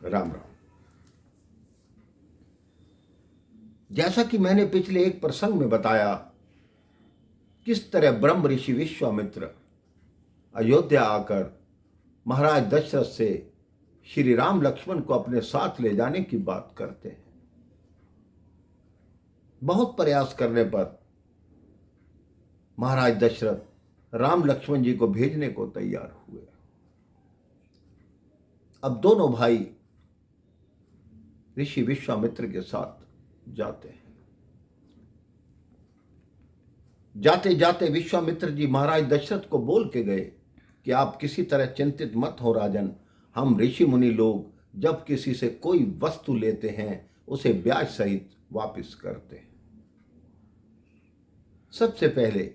राम राम। जैसा कि मैंने पिछले एक प्रसंग में बताया, किस तरह ब्रह्म ऋषि विश्वामित्र अयोध्या आकर महाराज दशरथ से श्री राम लक्ष्मण को अपने साथ ले जाने की बात करते हैं। बहुत प्रयास करने पर महाराज दशरथ राम लक्ष्मण जी को भेजने को तैयार हुए। अब दोनों भाई ऋषि विश्वामित्र के साथ जाते हैं। जाते जाते विश्वामित्र जी महाराज दशरथ को बोल के गए कि आप किसी तरह चिंतित मत हो राजन, हम ऋषि मुनि लोग जब किसी से कोई वस्तु लेते हैं उसे ब्याज सहित वापस करते हैं। सबसे पहले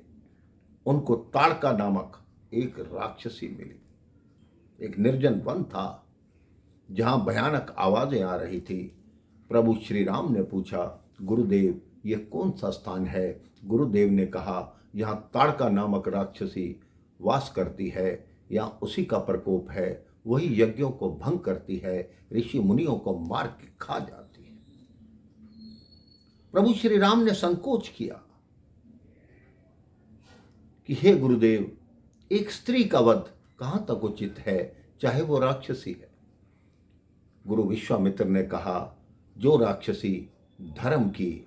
उनको ताड़का नामक एक राक्षसी मिली। एक निर्जन वन था जहां भयानक आवाजें आ रही थी। प्रभु श्री राम ने पूछा, गुरुदेव ये कौन सा स्थान है? गुरुदेव ने कहा, यहाँ ताड़का नामक राक्षसी वास करती है, यहाँ उसी का प्रकोप है। वही यज्ञों को भंग करती है, ऋषि मुनियों को मार के खा जाती है। प्रभु श्री राम ने संकोच किया कि हे गुरुदेव, एक स्त्री का वध कहां तक उचित है, चाहे वो राक्षसी है। गुरु विश्वामित्र ने कहा, जो राक्षसी धर्म की,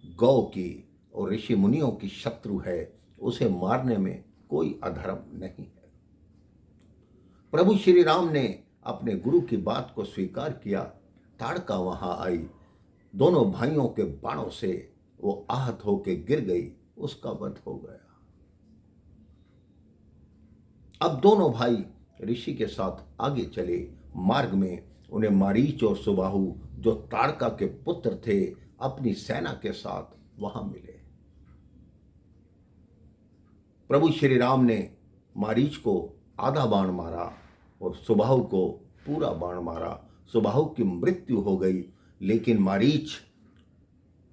गौ की और ऋषि मुनियों की शत्रु है, उसे मारने में कोई अधर्म नहीं है। प्रभु श्री राम ने अपने गुरु की बात को स्वीकार किया। ताड़का वहां आई, दोनों भाइयों के बाणों से वो आहत होकर गिर गई, उसका वध हो गया। अब दोनों भाई ऋषि के साथ आगे चले। मार्ग में उन्हें मारीच और सुबाहु, जो ताड़का के पुत्र थे, अपनी सेना के साथ वहां मिले। प्रभु श्री राम ने मारीच को आधा बाण मारा और सुबाहु को पूरा बाण मारा। सुबाहु की मृत्यु हो गई, लेकिन मारीच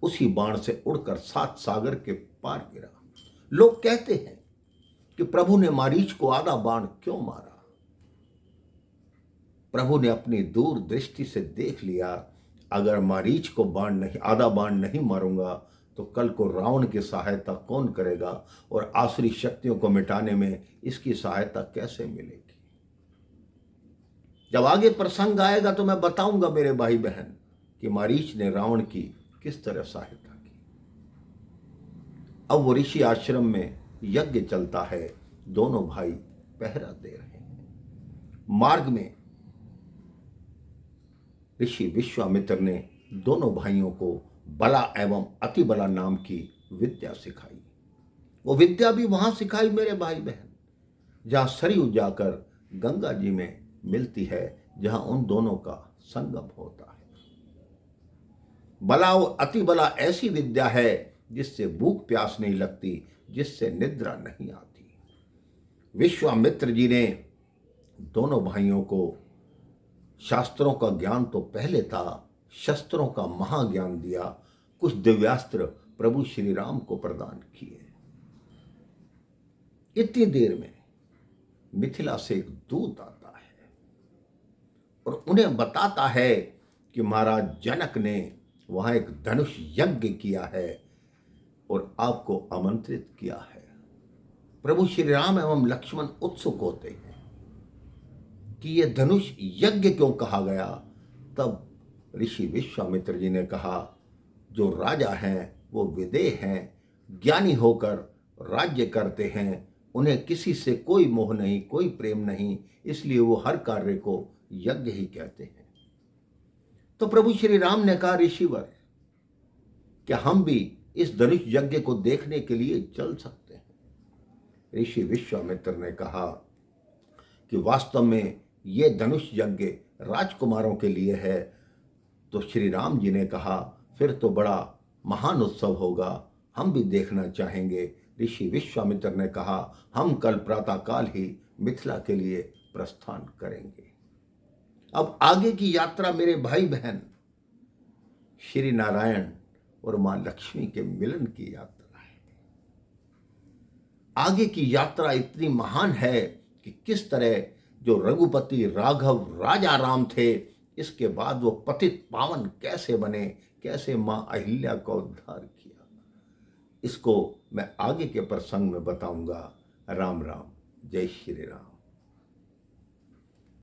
उसी बाण से उड़कर 7 सागर के पार गिरा। लोग कहते हैं कि प्रभु ने मारीच को आधा बाण क्यों मारा? प्रभु ने अपनी दूर दृष्टि से देख लिया, अगर मारीच को आधा बाण नहीं मारूंगा तो कल को रावण की सहायता कौन करेगा और आसुरी शक्तियों को मिटाने में इसकी सहायता कैसे मिलेगी? जब आगे प्रसंग आएगा तो मैं बताऊंगा मेरे भाई बहन कि मारीच ने रावण की किस तरह सहायता की। अब वो ऋषि आश्रम में यज्ञ चलता है, दोनों भाई पहरा दे रहे हैं। मार्ग में ऋषि विश्वामित्र ने दोनों भाइयों को बला एवं अति बला नाम की विद्या सिखाई। वो विद्या भी वहां सिखाई मेरे भाई बहन, जहां सरयू जाकर गंगा जी में मिलती है, जहां उन दोनों का संगम होता है। बला और अति बला ऐसी विद्या है जिससे भूख प्यास नहीं लगती, जिससे निद्रा नहीं आती। विश्वामित्र जी ने दोनों भाइयों को शास्त्रों का ज्ञान तो पहले था, शस्त्रों का महाज्ञान दिया। कुछ दिव्यास्त्र प्रभु श्री राम को प्रदान किए। इतनी देर में मिथिला से एक दूत आता है और उन्हें बताता है कि महाराज जनक ने वहां एक धनुष यज्ञ किया है और आपको आमंत्रित किया है। प्रभु श्री राम एवं लक्ष्मण उत्सुक होते हैं कि यह धनुष यज्ञ क्यों कहा गया। तब ऋषि विश्वामित्र जी ने कहा, जो राजा हैं वो विदेह हैं, ज्ञानी होकर राज्य करते हैं, उन्हें किसी से कोई मोह नहीं, कोई प्रेम नहीं, इसलिए वो हर कार्य को यज्ञ ही कहते हैं। तो प्रभु श्री राम ने कहा, ऋषिवर, क्या हम भी इस धनुष यज्ञ को देखने के लिए चल सकते हैं? ऋषि विश्वामित्र ने कहा कि वास्तव में ये धनुष यज्ञ राजकुमारों के लिए है। तो श्री राम जी ने कहा, फिर तो बड़ा महान उत्सव होगा, हम भी देखना चाहेंगे। ऋषि विश्वामित्र ने कहा, हम कल प्रातःकाल ही मिथिला के लिए प्रस्थान करेंगे। अब आगे की यात्रा मेरे भाई बहन श्री नारायण और मां लक्ष्मी के मिलन की यात्रा है। आगे की यात्रा इतनी महान है कि किस तरह जो रघुपति राघव राजा राम थे, इसके बाद वो पतित पावन कैसे बने, कैसे माँ अहिल्या का उद्धार किया, इसको मैं आगे के प्रसंग में बताऊंगा। राम राम, जय श्री राम।